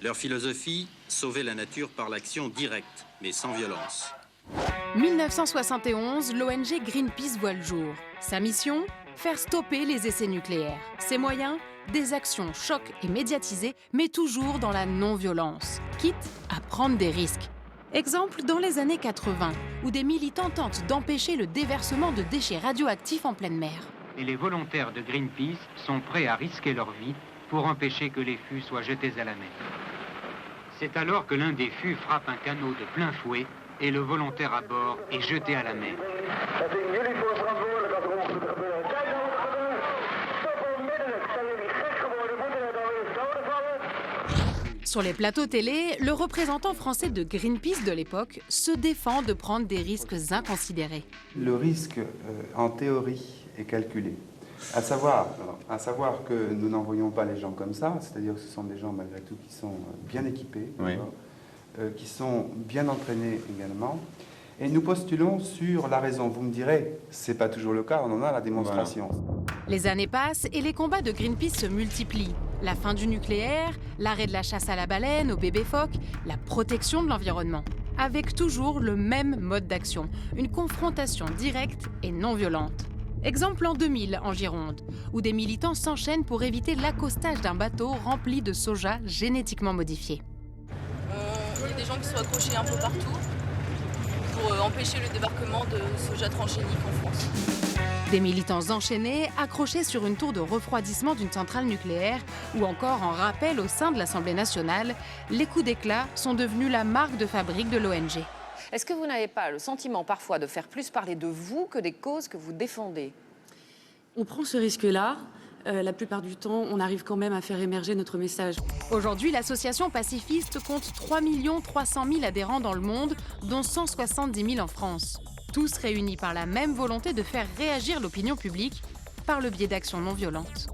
Leur philosophie, sauver la nature par l'action directe, mais sans violence. 1971, l'ONG Greenpeace voit le jour. Sa mission ? Faire stopper les essais nucléaires. Ses moyens ? Des actions choc et médiatisées, mais toujours dans la non-violence, quitte à prendre des risques. Exemple dans les années 80, où des militants tentent d'empêcher le déversement de déchets radioactifs en pleine mer. Et les volontaires de Greenpeace sont prêts à risquer leur vie pour empêcher que les fûts soient jetés à la mer. C'est alors que l'un des fûts frappe un canot de plein fouet et le volontaire à bord est jeté à la mer. Sur les plateaux télé, le représentant français de Greenpeace de l'époque se défend de prendre des risques inconsidérés. Le risque, en théorie, est calculé. À savoir que nous n'envoyons pas les gens comme ça, c'est-à-dire que ce sont des gens malgré tout qui sont bien équipés, oui. Qui sont bien entraînés également. Et nous postulons sur la raison. Vous me direz, c'est pas toujours le cas, on en a la démonstration. Voilà. Les années passent et les combats de Greenpeace se multiplient. La fin du nucléaire, l'arrêt de la chasse à la baleine, aux bébés phoques, la protection de l'environnement. Avec toujours le même mode d'action, une confrontation directe et non violente. Exemple en 2000, en Gironde, où des militants s'enchaînent pour éviter l'accostage d'un bateau rempli de soja génétiquement modifié. Il y a des gens qui sont accrochés un peu partout pour empêcher le débarquement de soja transgénique en France. Des militants enchaînés, accrochés sur une tour de refroidissement d'une centrale nucléaire ou encore en rappel au sein de l'Assemblée nationale, les coups d'éclat sont devenus la marque de fabrique de l'ONG. Est-ce que vous n'avez pas le sentiment parfois de faire plus parler de vous que des causes que vous défendez ? On prend ce risque-là. La plupart du temps, on arrive quand même à faire émerger notre message. Aujourd'hui, l'association pacifiste compte 3 300 000 adhérents dans le monde, dont 170 000 en France. Tous réunis par la même volonté de faire réagir l'opinion publique par le biais d'actions non violentes.